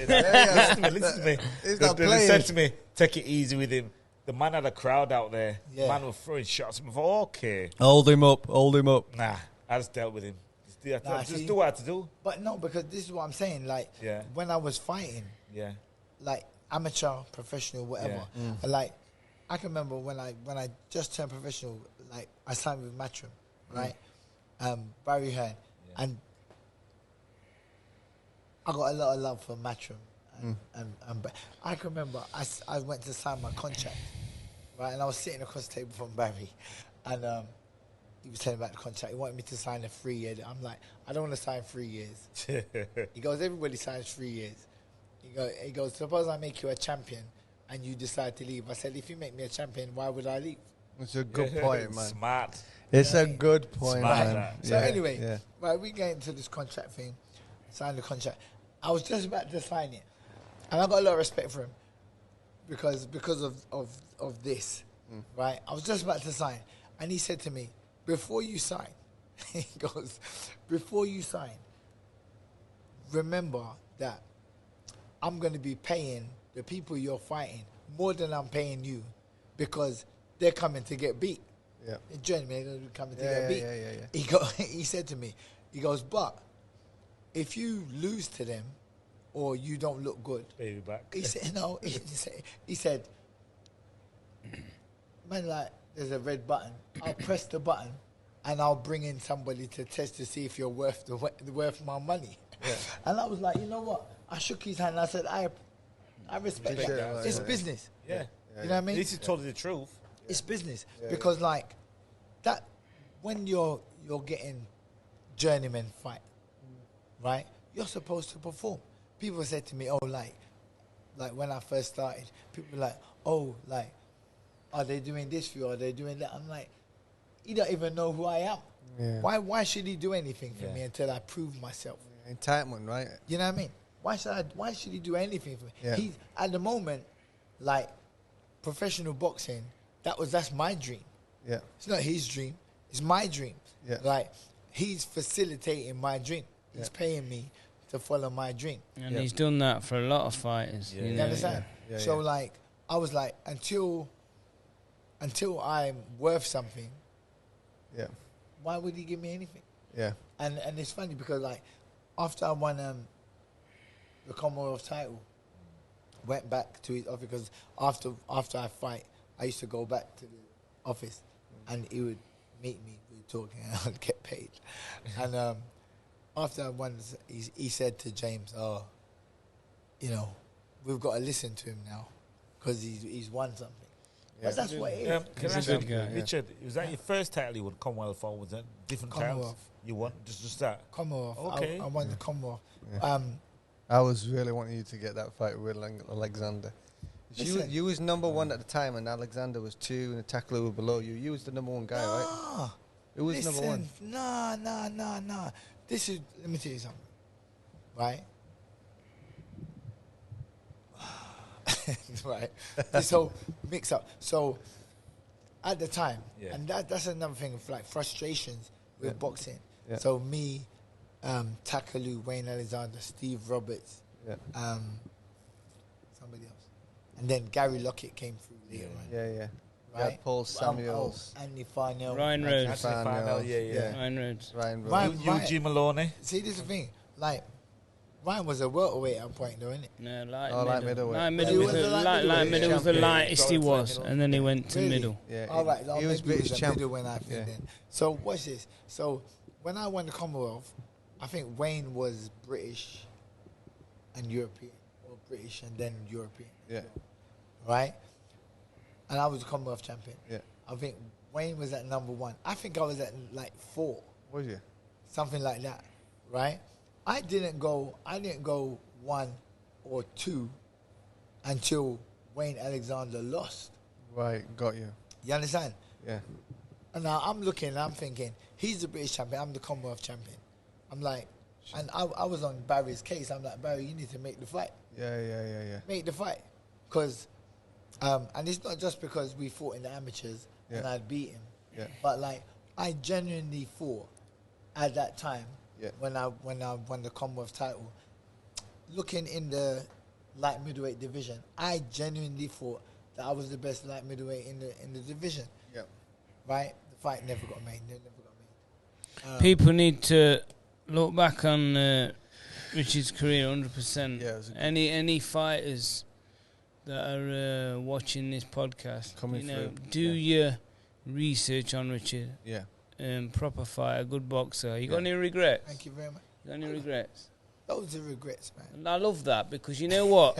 Listen to me. He's not They playing. said to me, take it easy with him. The man had a crowd out there. Yeah. Man was throwing shots. I thought, okay. Hold him up. Nah, I just dealt with him. Just see, do what I had to do. But no, because this is what I'm saying. Like, when I was fighting, like amateur, professional, whatever. Like, I can remember when I just turned professional. Like, I signed with Matchroom, right? Barry Hearn, and I got a lot of love for Matchroom. And I can remember I went to sign my contract, right? And I was sitting across the table from Barry, and he was telling me about the contract. He wanted me to sign a 3 year. I'm like, I don't want to sign 3 years. He goes, everybody signs 3 years. He goes, suppose I make you a champion and you decide to leave. I said, if you make me a champion, why would I leave? It's a good point, man. Smart. It's a good point, Smart. man. So anyway, right, we get into this contract thing, sign the contract. I was just about to sign it. And I got a lot of respect for him because of this, right? I was just about to sign. And he said to me, before you sign, he goes, before you sign, remember that I'm going to be paying the people you're fighting more than I'm paying you because they're coming to get beat. Yeah. Join me, they're going to be coming to get beat. Yeah. He said to me, he goes, but if you lose to them or you don't look good, baby back. He said, no, he said, man, like, there's a red button. I'll press the button and I'll bring in somebody to test to see if you're worth my money. Yeah. And I was like, you know what? I shook his hand and I said, I respect that. It's business. Yeah. You know what I mean? This is totally the truth. It's business. Because like that, when you're getting journeyman fight, right? You're supposed to perform. People said to me, oh, like when I first started, people were like, oh, like, are they doing this for you? Are they doing that? I'm like, he don't even know who I am. Yeah. Why should he do anything for me until I prove myself? Entitlement, right? You know what I mean? Why should he do anything for me? Yeah. He's at the moment, like professional boxing, that's my dream. Yeah. It's not his dream, it's my dream. Yeah. Like he's facilitating my dream. He's paying me to follow my dream. And he's done that for a lot of fighters. You understand? Yeah. So like I was like, until I'm worth something, why would he give me anything? Yeah. And it's funny because like after I won the Commonwealth title, went back to his office because after I fight, I used to go back to the office and he would meet me, we would talk and I'd get paid. And after I won, he said to James, oh, you know, we've got to listen to him now because he's won something. Yeah. But that's what it is. He's a good guy. Richard, was that your first title you won, Commonwealth, or was that different titles you won? Just that? Commonwealth. Okay. I won the Commonwealth. Yeah. I was really wanting you to get that fight with Alexander. You was number one at the time and Alexander was 2 and the tackler was below you. You was the number one guy, right? Who was number one? Nah. This is, let me tell you something, right? Right. This whole mix up. So at the time, and that's another thing of like frustrations with boxing. Yeah. So me, Takalu, Wayne Alexander, Steve Roberts, somebody else. And then Gary Lockett came through later on. Yeah. Right? Paul Samuels. Andy Farnell. Ryan Rhodes. Ryan Rhodes. Eugene Maloney. See, this is the thing. Like, Ryan was a welterweight at a point, though, isn't it? No, light middleweight. Light middle was the lightest he was, and then he went to middle. Yeah, all right, he was British champ. Middle when I think then. So watch this. So when I won the Commonwealth, I think Wayne was British and European, or British and then European. Yeah. Right? And I was the Commonwealth champion. Yeah. I think Wayne was at number 1. I think I was at like 4. Was you? Something like that. Right? I didn't go 1 or 2 until Wayne Alexander lost. Right, got you. You understand? Yeah. And now I'm looking and I'm thinking, he's the British champion, I'm the Commonwealth champion. I'm like, and I was on Barry's case. I'm like, Barry, you need to make the fight. Yeah. Make the fight. Because, and it's not just because we fought in the amateurs and I'd beat him. Yeah. But like, I genuinely thought at that time, when I won the Commonwealth title, looking in the light middleweight division, I genuinely thought that I was the best light middleweight in the division. Yeah. Right? The fight never got made. People need to look back on Richard's career 100%. Yeah, any fighters that are watching this podcast, do your research on Richard. Yeah. Proper fighter, good boxer. You got any regrets? Thank you very much. You got any regrets? Those are regrets, man. And I love that because you know what?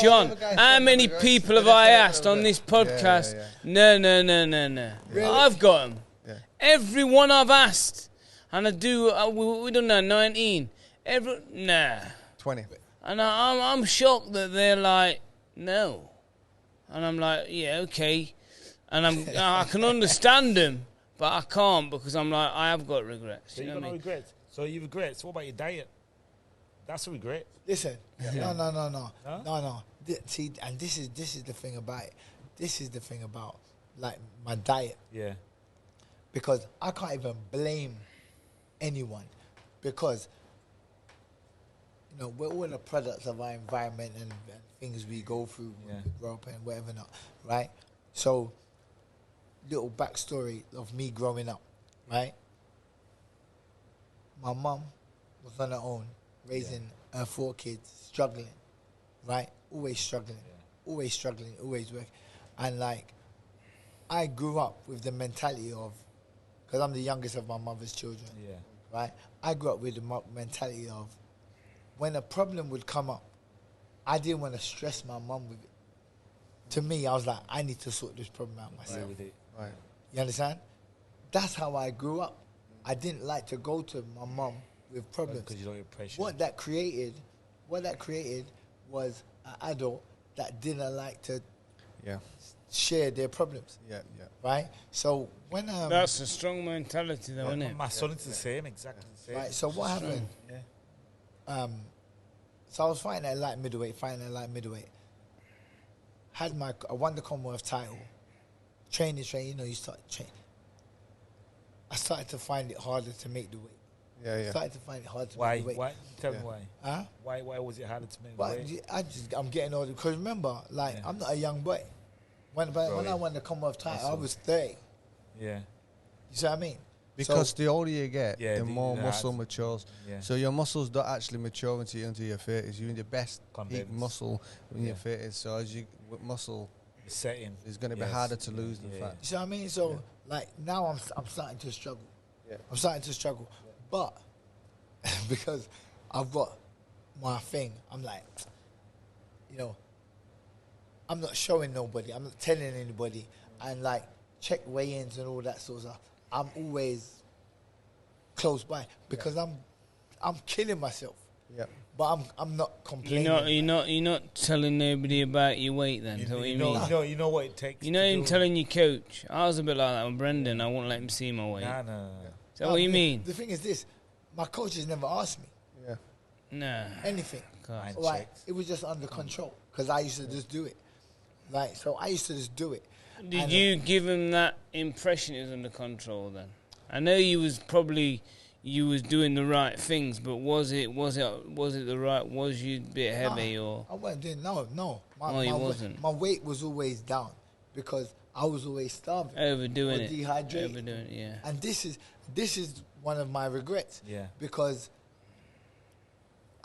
John, how many people have I asked on this podcast? No. Really? I've got them. Yeah. Everyone I've asked. And I do, we don't know, 19. 20. And I'm shocked that they're like, no. And I'm like, yeah, okay. And I can understand them, but I can't because I'm like, I have got regrets. So you got no regrets. So you regret. So what about your diet? That's a regret. Listen, Yeah. no. See, and this is the thing about it. This is the thing about like my diet. Yeah. Because I can't even blame anyone, because we're all the products of our environment and things we go through when we grow up and whatever not, right? So, little backstory of me growing up, right? My mum was on her own, raising her 4 kids, struggling, right? Always struggling, always working. And like, I grew up with the mentality of, because I'm the youngest of my mother's children, right? I grew up with the mentality of, when a problem would come up, I didn't want to stress my mum with it. To me, I was like, I need to sort this problem out myself. Right. You understand? That's how I grew up. I didn't like to go to my mum with problems. Because you don't get pressure. What that created was an adult that didn't like to share their problems. Yeah. Right? So when that's a strong mentality though, isn't it? My son is the same, exactly the same. Right, so what happened? So I was fighting at light middleweight. I won the Commonwealth title. Training, you start training. I started to find it harder to make the weight. Yeah. Started to find it harder to make the weight. Why? Tell me why. Huh? Why was it harder to make the But weight? I'm getting older. Because remember, I'm not a young boy. When I won the Commonwealth title, I was 30. Yeah. You see what I mean? Because the older you get, Yeah, the more the muscle hard- matures. Yeah. So your muscles don't actually mature until your 30s. You're in your best peak Confidence. muscle when you're 30s. So as you muscle Setting. is going to be harder to lose than fat. You see what I mean? So now I'm starting to struggle. Yeah. I'm starting to struggle. But because I've got my thing, I'm like, I'm not showing nobody. I'm not telling anybody. And like check weigh-ins and all that sort of stuff. I'm always close by because I'm killing myself. Yeah. But I'm not complaining. You're not telling nobody about your weight then. You Is that what you know, mean? you know what it takes. You're not even telling your coach. I was a bit like that with Brendan. I won't let him see my weight. No. Is that what you mean? The thing is this, my coaches never asked me Yeah. No. anything. God. Like, it was just under control because I used to just do it. Like, so I used to just do it. Did you give him that impression it was under control then? I know you was doing the right things, but was it the right? Was you a bit heavy or? I wasn't doing no. You wasn't. My weight was always down because I was always starving. Overdoing it. Dehydrated. Overdoing it, yeah. And this is one of my regrets. Yeah. Because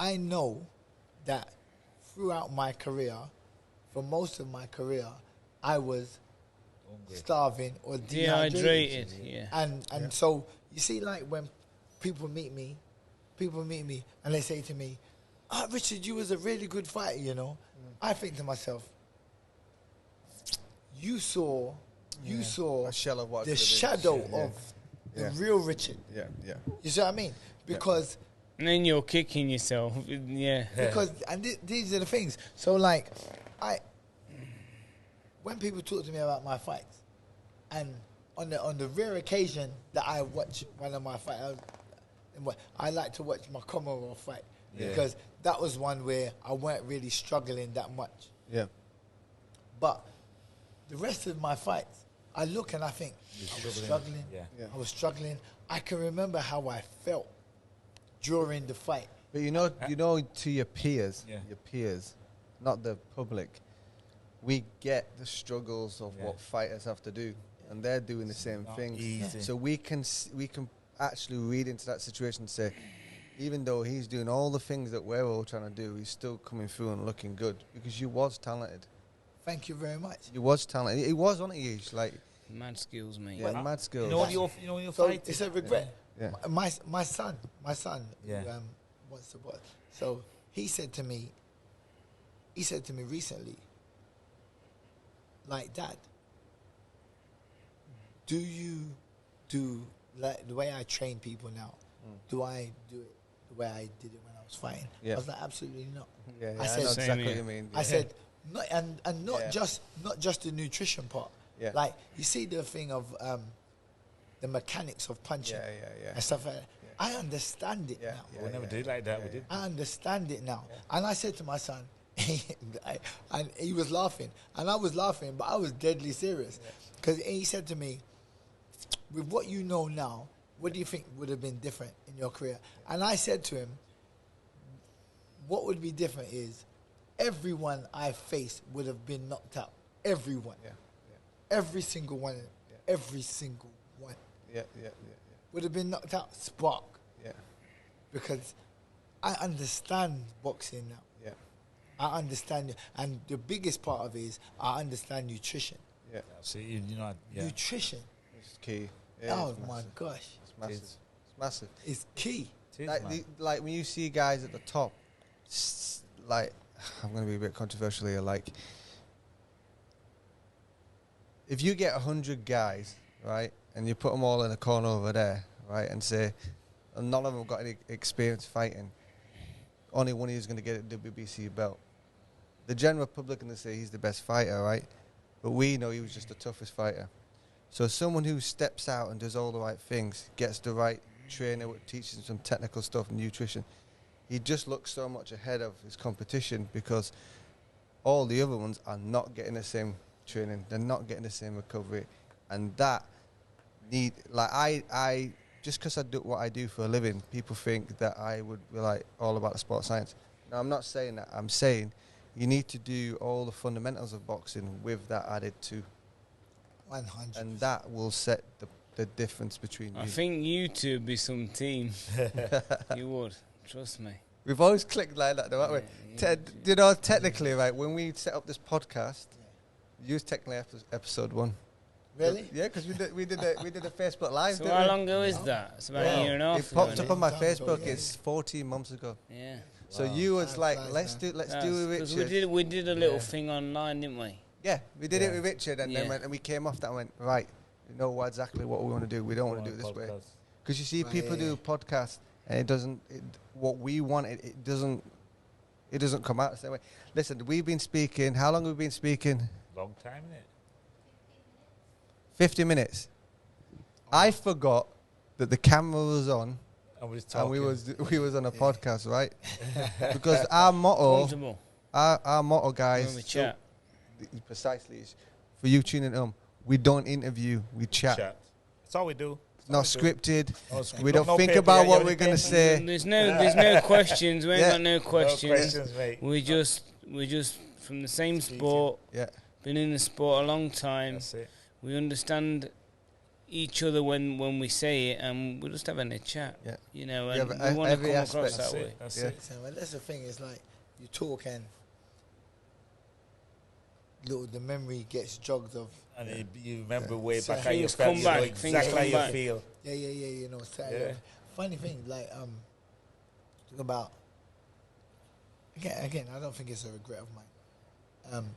I know that throughout my career, for most of my career, I was starving or dehydrated. Yeah. And so you see, like when people meet me and they say to me, Richard, you was a really good fighter, I think to myself, you saw A shell of what the could have been. shadow Yeah. of the real Richard. Yeah. You see what I mean? Because And then you're kicking yourself. Yeah. because these are the things. So like when people talk to me about my fights, and on the rare occasion that I watch one of my fights, I like to watch my Commonwealth fight because that was one where I weren't really struggling that much. Yeah. But the rest of my fights, I look and I think I was struggling. Yeah. I was struggling. I can remember how I felt during the fight. But you know, to your peers, not the public, we get the struggles of what fighters have to do, and they're doing the same thing. So we can actually read into that situation and say, even though he's doing all the things that we're all trying to do, he's still coming through and looking good because you was talented. Thank you very much. You was talented. He was on it. He's like mad skills, mate. yeah, mad skills. You know when you're So fighting. it's a regret. Yeah. My son, Yeah. who, wants to watch. So he said to me recently, like, Dad, do you do like the way I train people now? Do I do it the way I did it when I was fighting? Yeah. I was like, absolutely not. Yeah, I I said, know exactly what you mean. I said, not, and not just the nutrition part. Yeah. Like, you see the thing of the mechanics of punching and stuff like that. Yeah. I understand it now. Yeah. We never did it like that. We did. I understand it now. And I said to my son, and he was laughing, and I was laughing, but I was deadly serious. Because he said to me, with what you know now, what do you think would have been different in your career? And I said to him, what would be different is everyone I faced would have been knocked out. Everyone. Every single one. Every single one. Would have been knocked out. Spark. Because I understand boxing now. I understand, and the biggest part of it is I understand nutrition. See, Nutrition. It's key. Oh my gosh. It's massive. It's massive. It's key. Like when you see guys at the top, like, I'm going to be a bit controversial here, like, if you get 100 guys, right, and you put them all in a corner over there, right, and say, and none of them got any experience fighting, only one of you is going to get a WBC belt. The general public going to say he's the best fighter, right? But we know he was just the toughest fighter. So someone who steps out and does all the right things, gets the right trainer, teaches him some technical stuff and nutrition, he just looks so much ahead of his competition because all the other ones are not getting the same training, they're not getting the same recovery, and that need, like, I just because I do what I do for a living, people think that I would be like all about the sports science. No, I'm not saying that. I'm saying you need to do all the fundamentals of boxing with that added too. 100%. And that will set the difference between you. I think you two would be some team. You would. Trust me. We've always clicked like that, though, haven't we? You know, technically, right, when we set up this podcast, you was technically episode 1. Really? Yeah, because we did a Facebook Live. So how long ago is that? It's about a year and a half. It popped ago, up on my Time ago, Facebook. yeah. It's 14 months ago. Yeah. So you was like, Nice, let's do it, Because Richard. we did a little thing online, didn't we? Yeah, we did it with Richard, and Yeah. then and we came off that and went, right, we know exactly what we want to do. We don't want to do it this way. Because you see, people do podcasts, and it doesn't. What we want, it doesn't come out the same way. Listen, we've been speaking. How long have we been speaking? Long time, innit? 50 minutes. I forgot that the camera was on, And we was talking. and we was on a podcast, right? Because our motto, Comfortable. our motto, guys, When we chat. precisely, is for you tuning in. We don't interview, we chat. That's all we do. Not scripted. No script. We don't No think paper, about yeah, what you we're only gonna pen. say. There's no questions. We ain't Yeah. got no questions. No questions, mate. We just from the same sport. Yeah. Been in the sport a long time. That's it. We understand each other when we say it, and we're just having a chat. Yeah. You know, Yeah, and but we want to every come across aspect- that That's way. it. That's Yeah. it. So, well, that's the thing. It's like you talk and the memory gets jogged of. And you remember way So back how you things felt. come You back, know things exactly how come you back. feel. Yeah. You know, Yeah. funny thing, like talk about again. I don't think it's a regret of mine.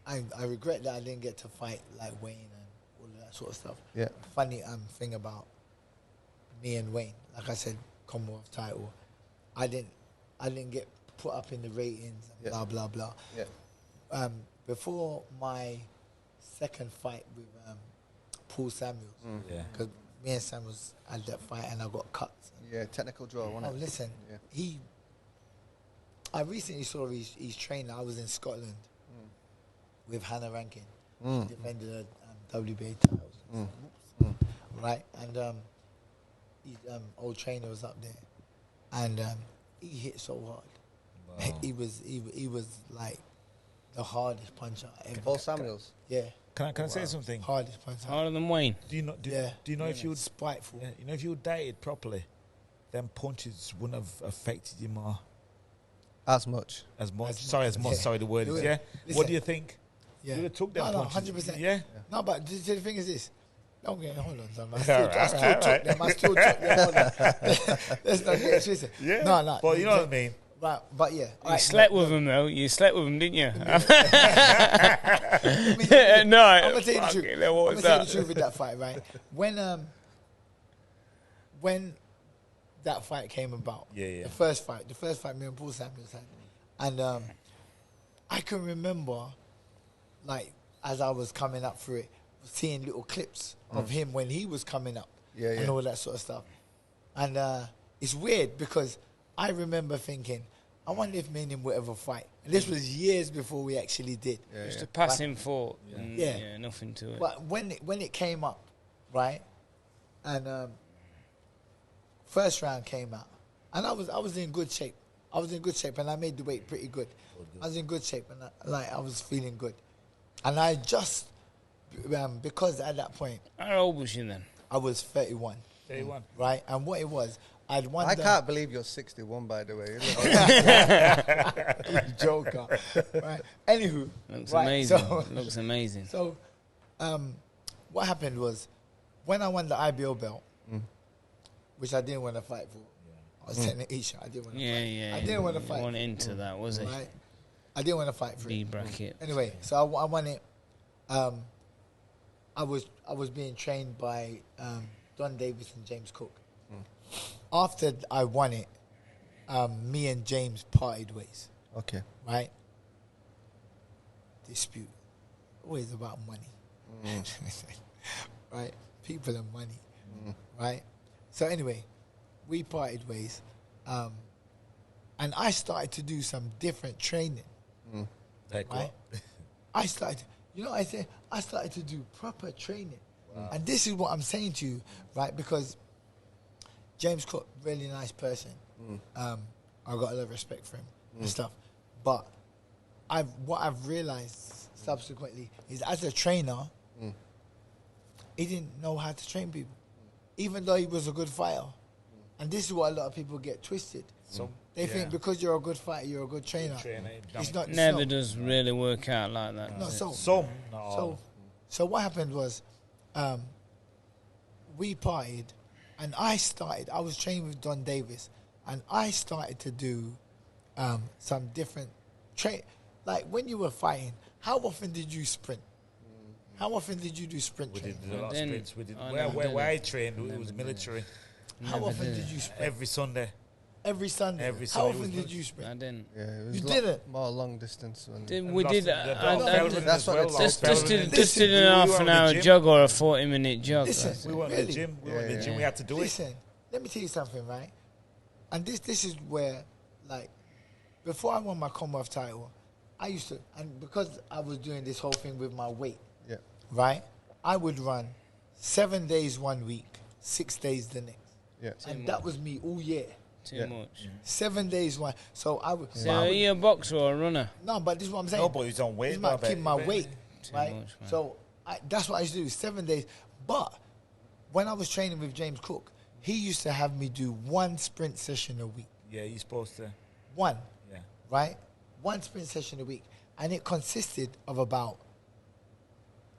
I regret that I didn't get to fight like Wayne and all of that sort of stuff. Yeah. Funny thing about me and Wayne, like I said, Commonwealth title. I didn't get put up in the ratings and Yeah. blah blah blah. Yeah. Before my second fight with Paul Samuels, Yeah. because me and Samuels had that fight and I got cuts. Yeah, technical draw, Oh, wasn't it? listen, Yeah. I recently saw his trainer. I was in Scotland with Hannah Rankin. Mm. She defended the WBA titles. Right? And his old trainer was up there. and he hit so hard. Wow. He was like the hardest puncher ever. Paul Samuels. Yeah. Can I say something? Hardest puncher. Harder than Wayne. Do you know if you spiteful? Yeah, you know if you dieted properly, them punches wouldn't have affected you more. As much. Sorry, the word is, yeah. Listen, what do you think? Yeah. You would have took them punches. 100%. Yeah. No, but the thing is this. Don't get hold on, son. I still took them. Hold on. Let's not get twisted. Yeah. No. But you know what I mean? Right, but yeah. You slept with him, though. You slept with him, didn't you? No. I'm going to tell you the truth. I'm going to tell you the truth with that fight, right? When that fight came about, the first fight me and Paul Samuels had, and I can remember, like, as I was coming up through it, seeing little clips of him when he was coming up and all that sort of stuff. And it's weird because I remember thinking, I wonder if me and him would ever fight. And this was years before we actually did. Just a passing thought. Yeah, nothing to it. But when it came up, right, and first round came out, and I was in good shape. I was in good shape, and I made the weight pretty good. I was in good shape, and I was feeling good. And I just, because at that point... How old was you then? I was 31. 31. Right? And what it was, I'd won I can't believe you're 61, by the way. You joker. Right? Anywho. Looks amazing. Looks amazing. So, what happened was, when I won the IBO belt, which I didn't want to fight for, I was telling Isha, I didn't want to fight. I didn't want to fight. You weren't into that, was it? Right? I didn't want to fight for B bracket. Anyway, so I won it. I was being trained by Don Davis and James Cook. After I won it, me and James parted ways. Okay. Right? Dispute. Always about money. Right? People and money. Right? So anyway, we parted ways. And I started to do some different training. Like right? what? I started, I started to do proper training. Wow. And this is what I'm saying to you, right? Because James Cook, really nice person. I got a lot of respect for him and stuff. But what I've realized subsequently is, as a trainer, he didn't know how to train people, even though he was a good fighter. And this is what a lot of people get twisted. They think because you're a good fighter, you're a good trainer. It's not. Never does really work out like that. No, so what happened was, we parted, and I was training with Don Davis, and I started to do some different like when you were fighting, how often did you sprint? How often did you do sprint training? We did a lot of sprints. Where I trained, it was military. How often did you sprint? Every Sunday. Every Sunday. How often did you sprint? I didn't. Yeah, it was you didn't. More long distance. We did. That's what just did an half an hour jog or a 40-minute jog. Listen, we weren't in the gym. We weren't in the gym. We had to do it. Listen, let me tell you something, right? And this is where, like, before I won my Commonwealth title, I used to, and because I was doing this whole thing with my weight, right? I would run 7 days 1 week, 6 days the next. Yeah. And that was me all year. Too much. 7 days one. So I would. So are you a boxer or a runner? No, but this is what I'm saying. No, but he's on weight. It's keeping my weight, right? Much, so that's what I used to do. 7 days. But when I was training with James Cook, he used to have me do 1 sprint session a week. Yeah, you're supposed to. 1. Yeah. Right? 1 sprint session a week, and it consisted of about,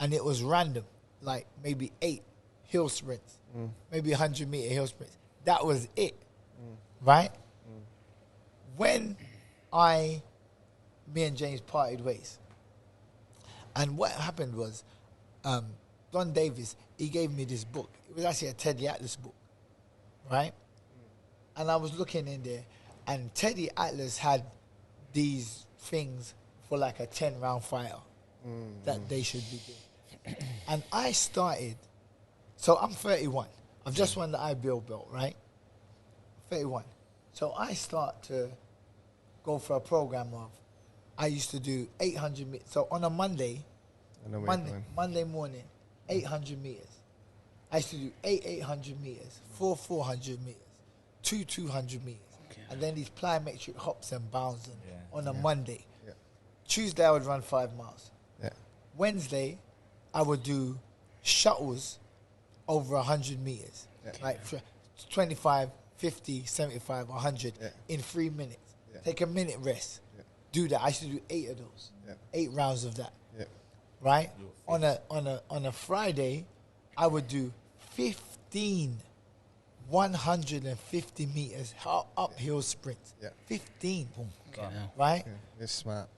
and it was random, like maybe 8 hill sprints, maybe 100-meter hill sprints. That was it. Right? When me and James parted ways, and what happened was, Don Davis, he gave me this book. It was actually a Teddy Atlas book, right? And I was looking in there, and Teddy Atlas had these things for like a 10-round fighter that they should be doing. And I started, so I'm 31. I've just won the IBO belt, right? 31. So I start to go for a program of, I used to do 800 meters. So on a Monday morning, 800 meters. I used to do 800 meters, 400 meters, 200 meters. and then these plyometric hops and bounds on a Yeah. Monday. Yeah. Tuesday I would run 5 miles. Yeah. Wednesday I would do shuttles over 100 meters, like 25, 50, 75, 100 in 3 minutes. Yeah. Take a minute rest. Yeah. Do that. I used to do 8 of those. Yeah. 8 rounds of that. Yeah. Right? On a Friday, I would do 15 150 meters uphill sprints. Yeah. 15. Boom. Gone. Right? Yeah. It's smart.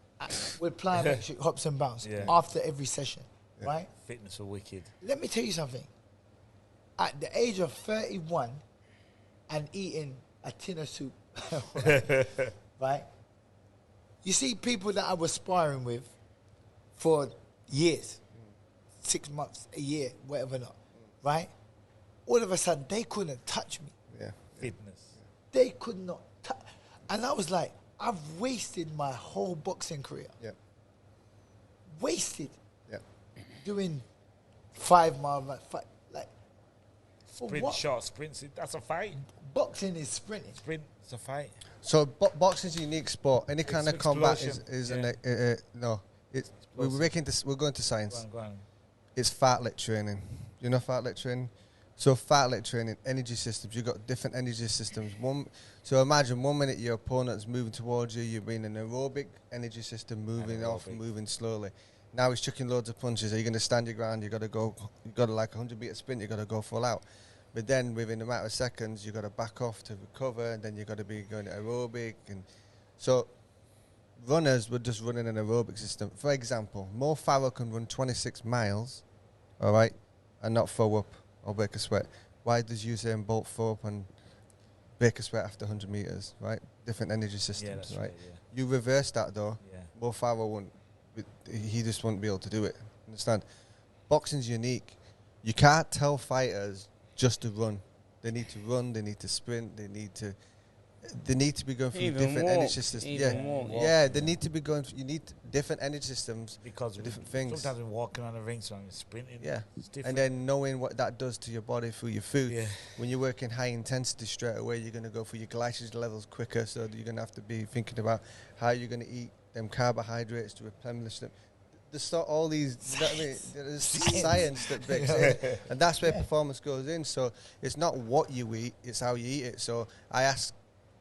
With plyometric hops and bounce after every session. Right? Fitness are wicked. Let me tell you something. At the age of 31 and eating a tin of soup, right? You see people that I was sparring with for years, 6 months, a year, whatever not, right? All of a sudden, they couldn't touch me. Yeah. Fitness. They could not touch. And I was like, I've wasted my whole boxing career. Yeah. Wasted. Yeah. Doing 5 mile, like, for Sprint, what? short sprints. That's a fight. Boxing is sprinting. Sprint, it's a fight. So boxing's a unique sport. Any kind of combat is explosion. no. It's we're going to science. Go on. It's fartlek training. You know fartlek training? So fartlek training, energy systems. You've got different energy systems. So imagine 1 minute your opponent's moving towards you. You're in an aerobic energy system, moving off, moving slowly. Now he's chucking loads of punches. Are you going to stand your ground? You got to like 100-meter sprint. You got to go full out. But then within a matter of seconds, you got to back off to recover, and then you got to be going to aerobic. And so runners were just running an aerobic system. For example, Mo Farah can run 26 miles, all right, and not throw up or break a sweat. Why does Usain Bolt throw up and break a sweat after 100 meters, right? Different energy systems, right? You reverse that though. Mo Farah wouldn't. He just wouldn't be able to do it. Understand? Boxing's unique. You can't tell fighters just to run. They need to run. They need to sprint. They need to be going through different energy systems. They need to be going. You need different energy systems because different things. Sometimes we're walking on the ring, so I'm sprinting. Yeah, it's different. And then knowing what that does to your body through your food. Yeah. When you're working high intensity straight away, you're going to go for your glycogen levels quicker. So you're going to have to be thinking about how you're going to eat them carbohydrates to replenish them. There's all these, you know what I mean? There's science that breaks in, and that's where performance goes in. So it's not what you eat, it's how you eat it. So I ask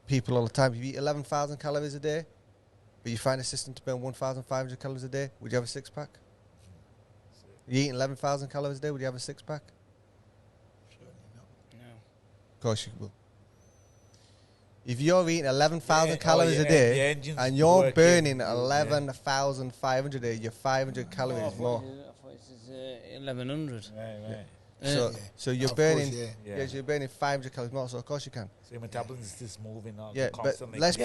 people all the time, if you eat 11,000 calories a day, but you find a system to burn 1,500 calories a day, would you have a six-pack? You eating 11,000 calories a day, would you have a six-pack? No. Of course you will. If you're eating 11,000 calories a day and you're burning 11,500 a day, you're 500 calories more. I thought it was 1,100. Right. So you're burning, you're burning 500 calories more. So of course you can. So your metabolism is just moving on. Yeah, but let's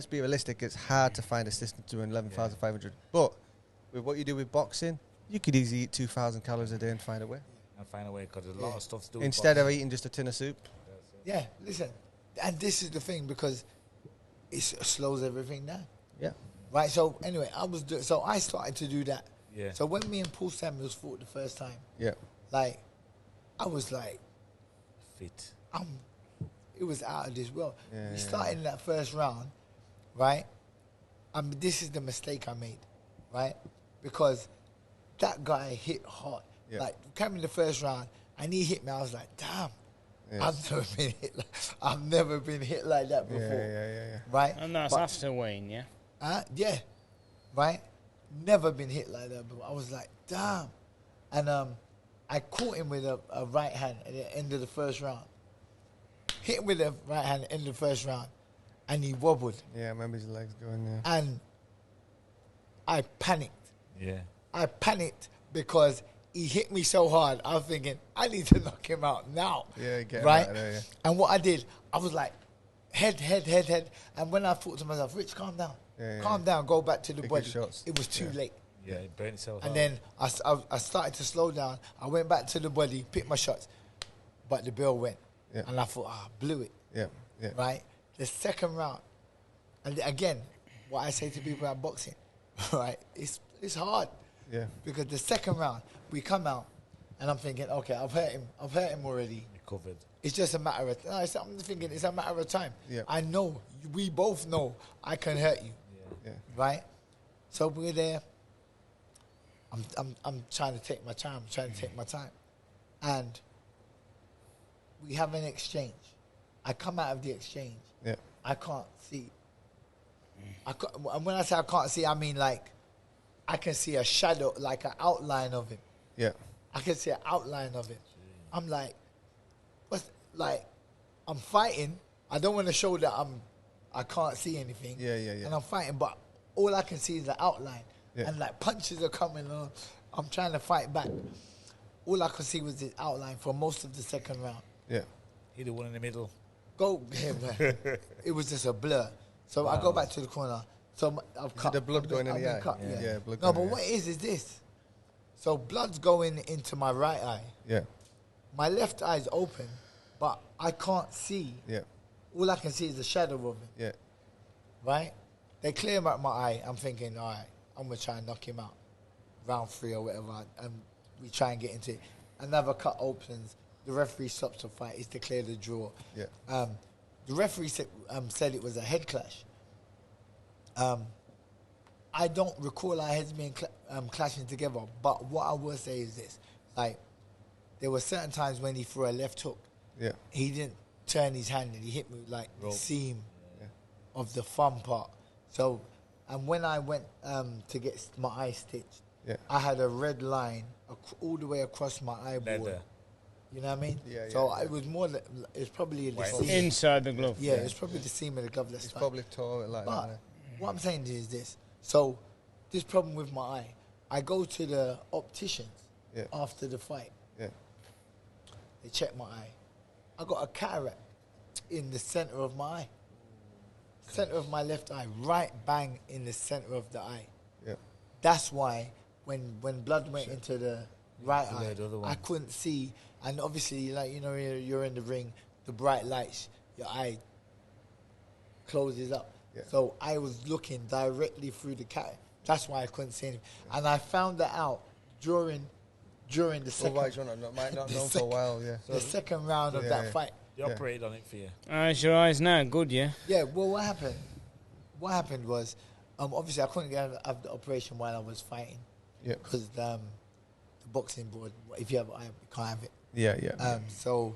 be realistic. It's hard to find a system to burn 11,500. But with what you do with boxing, you could easily eat 2,000 calories a day and find a way. Because there's a lot of stuff to do. Instead of eating just a tin of soup. Yeah, listen. And this is the thing, because it slows everything down. Yeah. Right. So anyway, I started to do that. Yeah. So when me and Paul Samuels fought the first time, like, I was like, fit. It was out of this world. Yeah, we started in that first round, right? This is the mistake I made, right? Because that guy hit hard. Yeah. Like, came in the first round and he hit me. I was like, damn. I've never been hit like that before. Yeah. Right? And that's after Wayne, yeah? Yeah. Right? Never been hit like that before. I was like, damn. And I caught him with a right hand at the end of the first round. Hit him with a right hand at the end of the first round. And he wobbled. Yeah, I remember his legs going there. And I panicked. Yeah. I panicked because he hit me so hard. I was thinking, I need to knock him out now. Yeah, get right. Him out of there, yeah. And what I did, I was like, head. And when I thought to myself, Rich, calm down. Calm down, go back to the body. It was too late. Yeah, it burned itself And then I started to slow down. I went back to the body, picked my shots. But the bell went. Yeah. And I thought, blew it. Yeah. Right? The second round. And again, what I say to people about boxing, right? It's hard. Yeah. Because the second round, we come out, and I'm thinking, okay, I've hurt him already. covered. It's just a matter of. I'm thinking it's a matter of time. Yeah. I know. We both know I can hurt you. Yeah. Right. So we're there. I'm trying to take my time. And we have an exchange. I come out of the exchange. Yeah. I can't see. And when I say I can't see, I mean like I can see a shadow, like an outline of him. Yeah. I can see an outline of him. I'm like, I'm fighting. I don't want to show that I can't see anything. Yeah. And I'm fighting, but all I can see is the outline. Yeah. And like punches are coming on. I'm trying to fight back. All I could see was the outline for most of the second round. Yeah. He the one in the middle. It was just a blur. So I go back to the corner. So I've cut. The blood going in the eye. Cut, Yeah, blood no, going but in the what is this? So blood's going into my right eye. Yeah. My left eye's open, but I can't see. Yeah. All I can see is the shadow of him. Yeah. Right? They clear out my eye. I'm thinking, all right, I'm going to try and knock him out. Round 3 or whatever. And we try and get into it. Another cut opens. The referee stops the fight. It's declared a draw. Yeah. The referee said it was a head clash. I don't recall our heads being clashing together. But what I will say is this. Like, there were certain times when he threw a left hook. Yeah. He didn't turn his hand and he hit me like the seam of the thumb part. So, and when I went to get my eye stitched, I had a red line all the way across my eyeball. Leather. You know what I mean? Yeah, so it was more. It's probably the seam. Inside the glove. Yeah, it's probably the seam of the glove. That's It's probably tore it like but that. what I'm saying is this. So, this problem with my eye, I go to the opticians after the fight. Yeah. They check my eye. I got a cataract in the center of my eye. Center of my left eye, right bang in the center of the eye. Yeah. That's why when blood went into the right eye, one. I couldn't see. And obviously, like, you know, you're in the ring, the bright lights, your eye closes up. Yeah. So I was looking directly through the cataract. That's why I couldn't see anything. And I found that out during the second. Otherwise, you might not know for a while. Yeah. The second round of that fight. They operated on it for you. It's your eyes now. Good, yeah? Yeah, well, what happened? What happened was, obviously, I couldn't get out of the operation while I was fighting. Yeah. Because the boxing board, if you have an eye, you can't have it. Yeah. So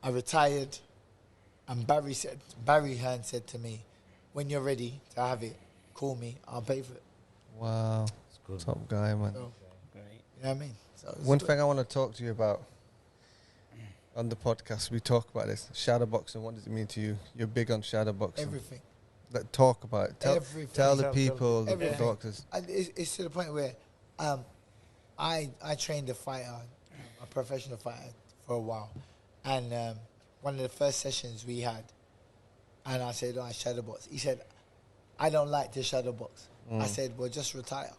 I retired, and Barry Hearn said to me, when you're ready to have it, call me, I'll pay for it. Wow. Good. Top guy, man. So, Great. you know what I mean? So One thing I want to talk to you about on the podcast, we talk about this. Shadowboxing, what does it mean to you? You're big on shadowboxing. everything. Talk about it. Everything. Tell the people, the Everything. doctors. And it's to the point where I trained a fighter, a professional fighter, for a while. And one of the first sessions we had, and I said, I shadowbox. He said, I don't like to shadowbox. I said, well, just retire.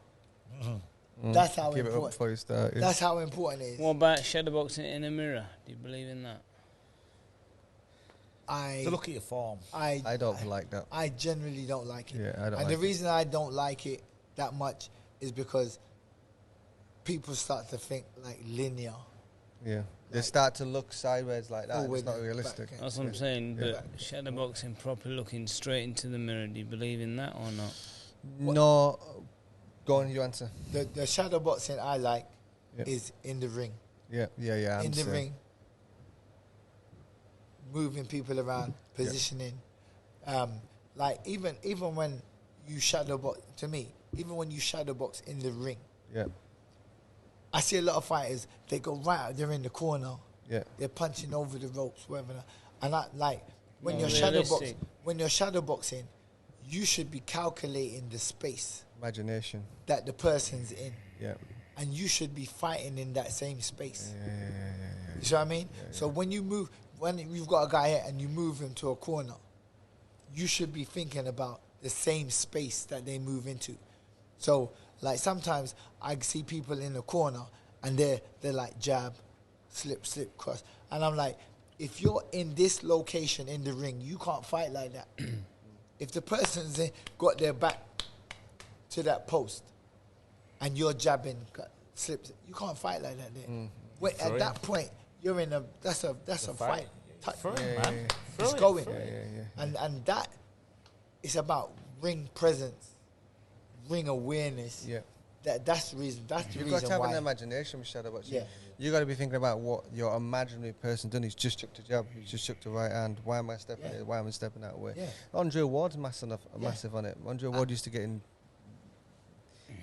That's how Give it up important. before you start. Yeah. That's how important it is. What about shadowboxing in a mirror? Do you believe in that? So look at your form. I don't like that. I generally don't like it. Yeah, I don't and like the reason I don't like it that much is because people start to think like linear. Yeah. They start to look sideways like that. It's not realistic. back. That's what I'm saying. Yeah. But shadowboxing, properly looking straight into the mirror, do you believe in that or not? No. Go on, you answer. The shadow boxing I like is in the ring. Yeah. In the ring. Moving people around, positioning. Like even when you shadow box, to me, even when you shadow box in the ring, I see a lot of fighters, they go right out, they're in the corner. Yeah. They're punching over the ropes, whatever. And I like when Not you're realistic. shadow boxing, you should be calculating the space Imagination. that the person's in. Yeah. And you should be fighting in that same space. Yeah. You see what I mean? So when you move, when you've got a guy here and you move him to a corner, you should be thinking about the same space that they move into. So, like, sometimes I see people in the corner and they're like jab, slip, cross. And I'm like, if you're in this location in the ring, you can't fight like that. If the person's got their back to that post and you're jabbing, slips, you can't fight like that there. At that point, you're in a that's a fight. Man. It's going. Yeah. And that is about ring presence, ring awareness. Yeah. That's the reason. That's the reason why. You've got to have an imagination, Shadow Boxing. Yeah. You got to be thinking about what your imaginary person done. He's just chucked a jab. He's just chucked a right hand. Why am I stepping it? Why am I stepping that way? Yeah. Andre Ward's massive on it. Andre Ward used to get in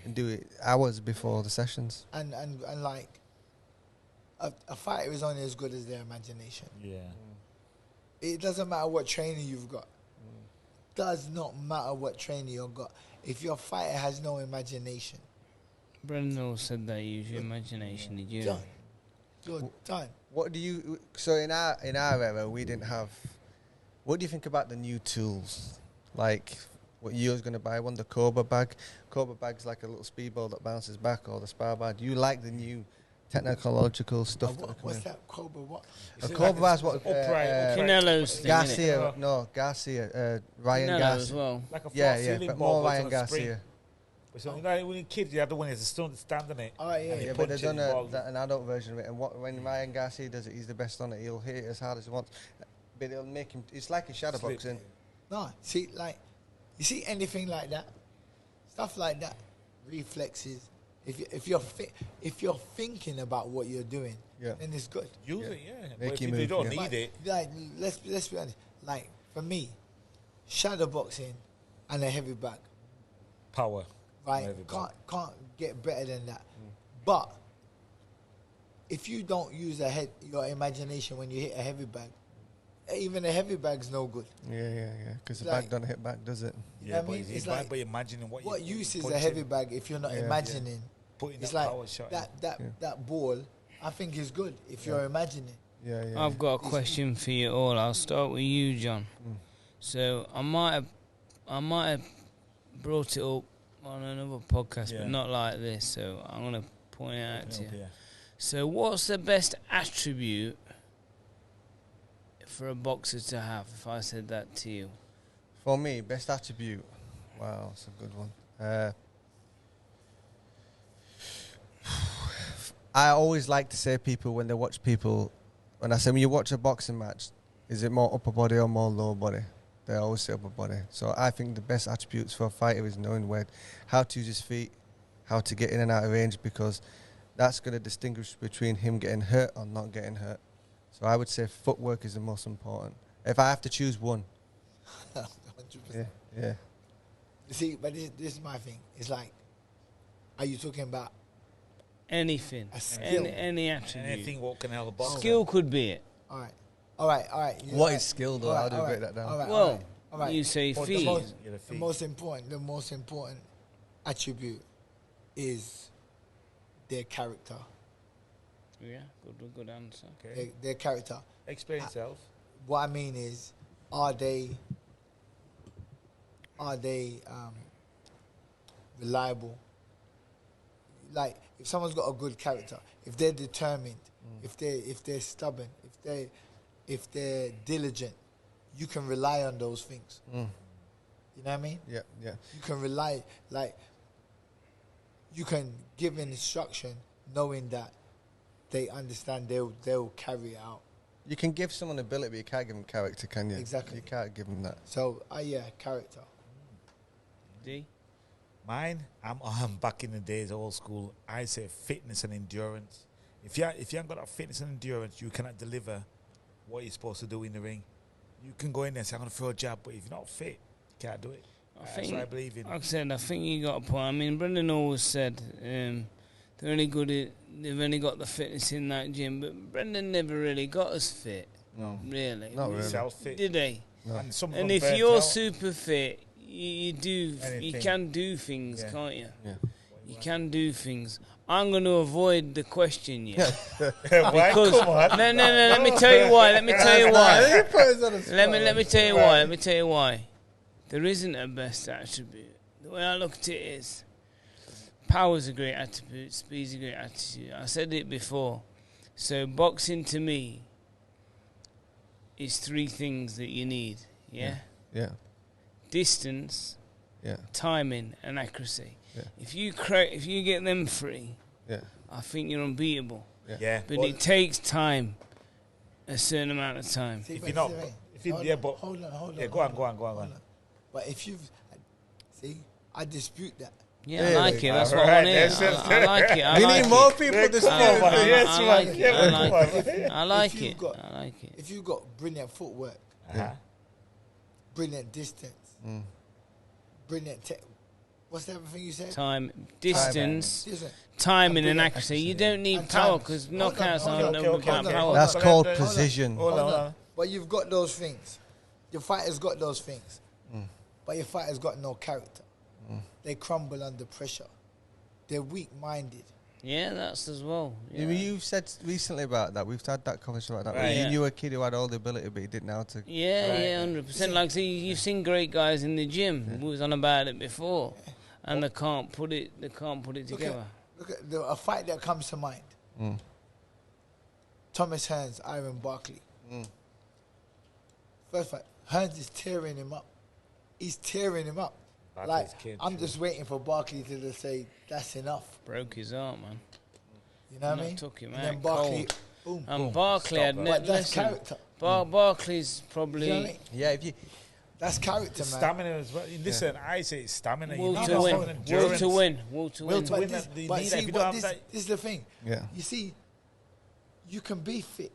and do it hours before the sessions. And like a fighter is only as good as their imagination. Yeah. It doesn't matter what training you've got. Does not matter what training you've got. If your fighter has no imagination. Brendan said that use your imagination. Did you? Done. You're done. What do you? So in our era, we didn't have. What do you think about the new tools? Like what you're going to buy one, the Cobra bag. Cobra bag's like a little speedball that bounces back, or the spar bag. Do you like the new technological stuff? What's that Cobra? What? A Cobra bag's what? Upright. Canelo's thing, Garcia, innit? no, Garcia, Ryan Canelo Garcia. as well. Like a Yeah, but more Ryan Garcia. So, you know, when you're kids, you have the one that's standing it. Oh, yeah. Yeah, but they've done an adult version of it, and when Ryan Garcia does it, he's the best on it. He'll hit it as hard as he wants, but it'll make him. It's like a shadow boxing. No, see, like, you see anything like that, stuff like that, reflexes. If you're thinking about what you're doing, then it's good. Use it, yeah. Make But you if move, you don't yeah. need it, Like, let's be honest. Like, for me, shadow boxing and a heavy bag, power. right? Heavy bag. Can't get better than that. But if you don't use your imagination when you hit a heavy bag, even a heavy bag's no good. Yeah. Because the Like- bag don't hit back, does it? You know what I mean? It's like, by imagining what you use is a punching, heavy bag if you're not imagining? putting It's that like power shot in. that ball. I think is good if you're imagining. Yeah. I've got a question for you all. I'll start with you, John. So I might have brought it up on another podcast, but not like this. So I'm gonna point it out to you. Yeah. So what's the best attribute for a boxer to have? If I said that to you, For me, best attribute. Wow, that's a good one. I always like to say people when they watch people, when I say when you watch a boxing match, is it more upper body or more lower body? They always say upper body. So I think the best attributes for a fighter is knowing how to use his feet, how to get in and out of range, because that's going to distinguish between him getting hurt or not getting hurt. So I would say footwork is the most important. If I have to choose one. 100%. Yeah. You see, but this is my thing. It's like, are you talking about anything, a skill? any attribute, Anything what can help a boxer. skill could be it. All right. What is skill though? How do you break that down? Well, all right. you say Or feet. The most important attribute is their character. Yeah, good answer. Okay. Their character. Explain yourself. What I mean is, are they reliable? Like, if someone's got a good character, if they're determined, if they're stubborn, if they're diligent, you can rely on those things. You know what I mean? Yeah. You can rely, like, you can give an instruction knowing that they understand they'll carry it out. You can give someone ability, but you can't give them character, can you? Exactly. You can't give them that. So, character. D? Mine, I'm back in the days, old school. I say fitness and endurance. If you haven't got that fitness and endurance, you cannot deliver what you're supposed to do in the ring. You can go in there and say, I'm going to throw a jab, but if you're not fit, you can't do it. That's what I believe in. Like I said, I think you got a point. I mean, Brendan always said they're only good at, they've only got the fitness in that gym, but Brendan never really got us fit. No. Really. Not really. Self-fit. Did he? No. And if you're super fit, you Anything. can do things, can't you? Yeah. You can do things. I'm going to avoid the question, Why? because Come on. no. Let me tell you why. Let me tell you why. Let me tell you why. Let me tell you why. There isn't a best attribute. The way I look at it is, power's a great attribute, speed's a great attribute. I said it before. So boxing to me is three things that you need. Yeah. Distance, timing, and accuracy. Yeah. If you get them three, I think you're unbeatable. Yeah. But it takes time. a certain amount of time. See, If but you're not, see, if you, hold yeah, on, but hold on. yeah, go on. But if you've, see, I dispute that. Yeah, I like it. That's what I Alright, want to hear. that's just- I like it. I We like need it. more people to Come on, speak. man. Yes, I man. like Yeah, it. I man, like come on, it. man. I like If you've it. got- I like it. If you've got brilliant footwork, Uh-huh. brilliant distance, brilliant what's the other thing you said? Time, distance, Listen, timing, and brilliant accuracy. You don't need And power time. because Hold on, knockouts hold aren't on, all okay, about okay. power. That's Hold called on. precision. Hold Hold on. on. But you've got those things. Your fighter's got those things. But your fighter's got no character. They crumble under pressure. They're weak-minded. Yeah, that's as well. Yeah. You've said recently about that. We've had that conversation about that. Right. You Yeah. knew a kid who had all the ability, but he didn't know how to. Yeah, Right. yeah, 100%. Like, see, you've seen great guys in the gym. We was on about it before, and they can't put it. They can't put it together. Look at a fight that comes to mind. Thomas Hearns, Iron Barkley. First fight, Hearns is tearing him up. He's tearing him up. Barkley's Like, kid, I'm too. just waiting for Barkley to just say, that's enough. Broke his arm, man. You know what I That mean? took him And out then Barkley, cold. boom. And Barkley had Stop net But that's listen. character. Barkley's You know what I probably mean? Yeah, if you. That's character, man. Stamina as well. Listen, I say it's stamina. will need to some win. endurance. Will to win. Will to Will win. to But win. this, You but need that. see, If you but don't have this, that- this is the thing. Yeah. You see, you can be fit.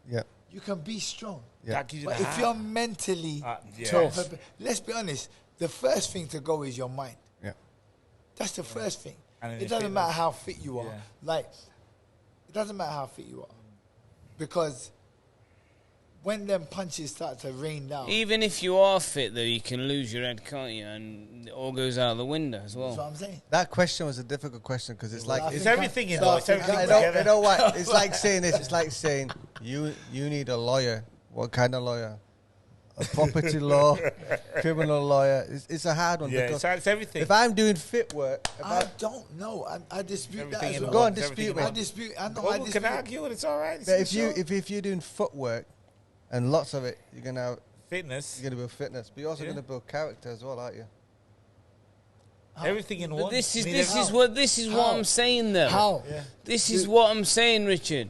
Yeah. You can be strong. Yeah. That gives you But the if heart. you're mentally yeah. tough, let's be honest, the first thing to go is your mind. Yeah. That's the first thing. And then It your doesn't fitness. matter how fit you are. Yeah. Like, it doesn't matter how fit you are. Because when them punches start to rain down, Even if you are fit, though, you can lose your head, can't you? And it all goes out the window as that's what well. I'm saying. That question was a difficult question because it's like I It's think everything, you so know. I It's think everything I together. you know what? It's like saying this. It's like saying you need a lawyer. What kind of lawyer? A property law, criminal lawyer. It's a hard one Yeah, because it's everything. if I'm doing fit work, I don't know. I dispute Everything that as in well. Go on, It's dispute everything me. in I one. dispute. I know. Well, I we dispute. can argue it. It's all right. but if you're doing footwork and lots of it, you're gonna Fitness, build fitness, but you're also Yeah. gonna build character as well, aren't you? everything in But one. this is You need this everything. is what this is what How? I'm saying, though. How? Yeah. This is what I'm saying, Richard.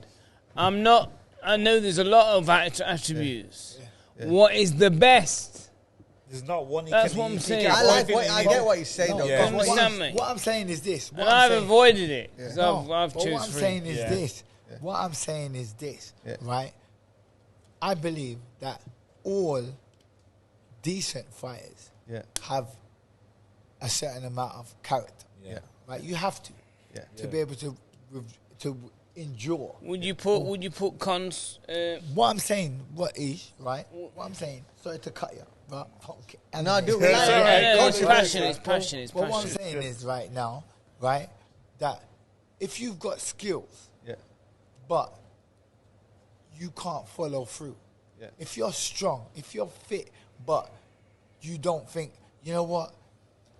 I'm not. I know there's a lot of attributes. Yeah. What is the best? There's not one. You That's can, what I'm you can saying. get I one like thing what and I you get don't- what he's saying though. Yeah. 'cause what Understand he's- me? What I'm saying is this. And I've avoided it because No, I've but chose what I'm free. saying is Yeah. this. What I'm saying is this, Yeah. right? I believe that all decent fighters Yeah, have a certain amount of character, Yeah. right? You have to yeah. to be able to endure. Would you put cons? What I'm saying, what I'm saying, sorry to cut you, but okay. And No, do it. Yeah, It's yeah, all right. yeah, Go It's on, passion. It's passion. It's But what I'm passion. saying is right now, right, that if you've got skills, Yeah, but you can't follow through. Yeah. If you're strong, if you're fit, but you don't think, you know what,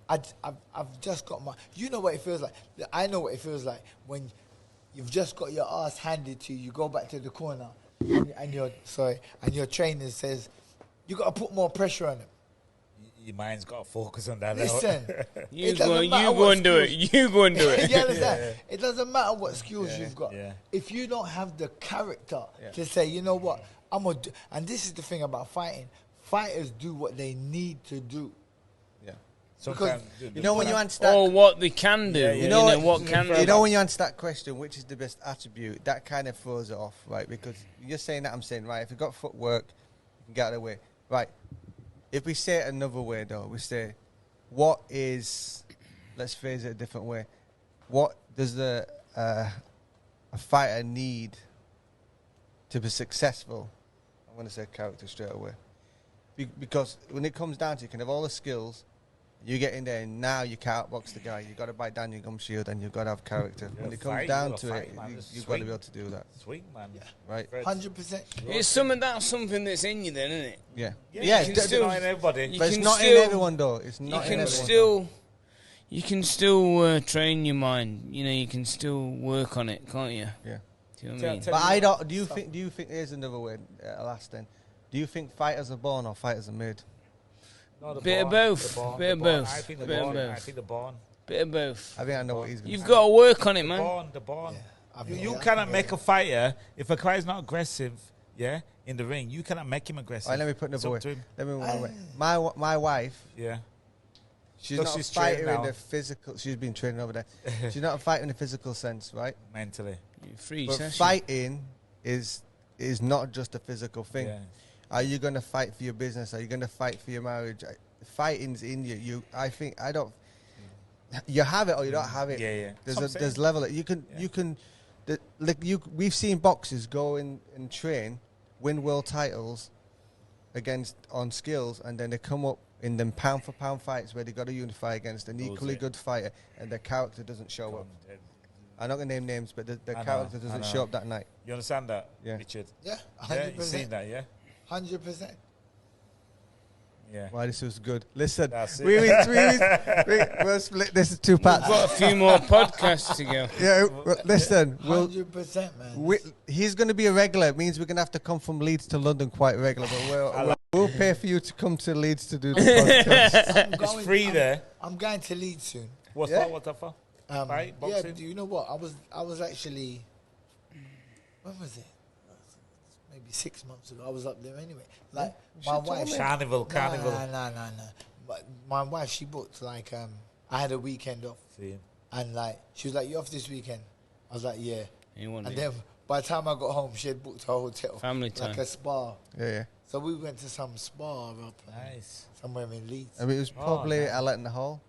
I've just got my, you know what it feels like. I know what it feels like when you've just got your ass handed to you, you go back to the corner and your trainer says, you got to put more pressure on him. Your mind's got to focus on that. Listen, You it doesn't go. You matter go what and do it. skills- You go and do it. you understand? It doesn't matter what skills you've got. Yeah. If you don't have the character Yeah. to say, you know what, I'm gonna do, and this is the thing about fighting. Fighters do what they need to do. yeah. Sometimes, You know when you answer that, Or what they can do. Yeah, You yeah. know, You know what can you do. know when you answer that question, which is the best attribute, that kind of throws it off, right? Because you're saying that, I'm saying, right, if you've got footwork, you can get out of the way. Right. If we say it another way, though, we say, what is, let's phrase it a different way, what does a fighter need to be successful? I'm going to say character straight away. Because when it comes down to it, you can have all the skills, you get in there and now you can't outbox the guy. You've got to bite down your gum shield and you've got to have character. Yeah, When it comes fight, down you gotta to it, fight, man. Just you've got to swing. be able to do that. Swing, man. Right? 100%. It's something that's in you, then, isn't it? Yeah. Yeah, you can it's still- not in everybody. you But it's can not in still- everyone, though. It's You not in can everyone. you can still train your mind. You know, you can still work on it, can't you? Yeah. Do you know what Tell- I mean? tell- But I don't. Do you think there's another way? Last then, do you think fighters are born or fighters are made? No, the Bit of born, both. the born, Bit the of born. both. I think the Bit of born. I both. think the born. Bit of both. I think I know what he's going You've to got to work on it, The man. born. The born. I You, mean, you yeah, cannot yeah. make a fighter if a guy's not aggressive. yeah, in the ring, you cannot make him aggressive. All right, let me put It's another up to way. him. Let me put away. My wife. Yeah. She's So not she's a fighter trained in now. the physical. She's been training over there. She's not a fighter in the physical sense, right? Mentally. Free But session. fighting is not just a physical thing. Yeah. Are you going to fight for your business? Are you going to fight for your marriage? Fighting's in you. You have it or you don't have it. Yeah, yeah. There's level. We've seen boxers go in and train, win world titles on skills, and then they come up in them pound for pound fights where they got to unify against an equally good fighter, and their character doesn't show up. I'm not going to name names, but the character doesn't show up that night. You understand that, Yeah. Richard? Yeah, 100%. Yeah, you seen that, yeah? 100%. Yeah. Wow, this was good. Listen, That's it. we'll split this in two parts. We've got a few more podcasts to go. Yeah, listen, 100%, man. he's going to be a regular. It means we're going to have to come from Leeds to London quite regular, but we'll pay for you to come to Leeds to do the podcast. It's free there. I'm going to Leeds soon. What's Yeah. that for? Fight, Yeah, boxing? do you know what? I was actually, when was it? Maybe 6 months ago. I was up there anyway. Like my wife. Carnival. No. But my wife, she booked like I had a weekend off, See. and like she was like, "You off this weekend?" I was like, "Yeah." You want And it. then by the time I got home, she had booked a hotel, Family like time. a spa. Yeah. So we went to some spa up Nice. somewhere in Leeds. I mean, it was probably nice. Allet in the Hall.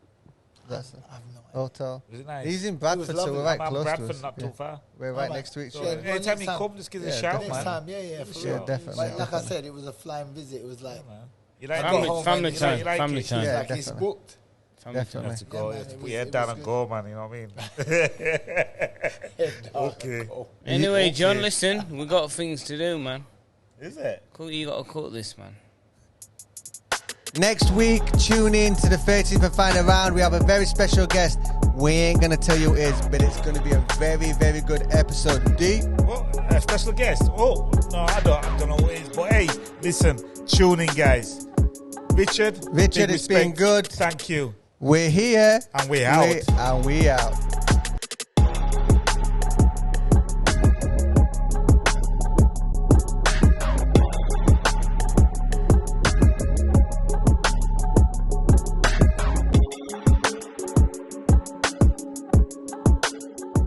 That's I the have no idea. hotel. Was it nice? He's in Bradford, so lovely. we're right I'm close Bradford, to us. not Yeah. too far. We're right next to each So other. Yeah, anytime next you time- come, just give us a Yeah, shout, Next man. time, yeah, for Yeah, sure. definitely. Like I said, it was a flying visit. It was like, Man. You I like got Family, home family and- time. you like family it? time. Yeah. like it's definitely. booked. Family Definitely. Let's Yeah, go. man, Let's it put was- your head it down was and good. go, man. You know what I mean? Okay. Anyway, John, Okay. listen, we got things to do, man. Is it? Cool, you got to cut this, man. Next week, tune in to the 13th and final round. We have a very special guest. We ain't going to tell you who it is, but it's going to be a very, very good episode. D? Oh, a special guest. Oh, no, I don't know what it is. But hey, listen, tune in, guys. Richard, big It's been respect. good. Thank you. We're here. And we're out. And we out.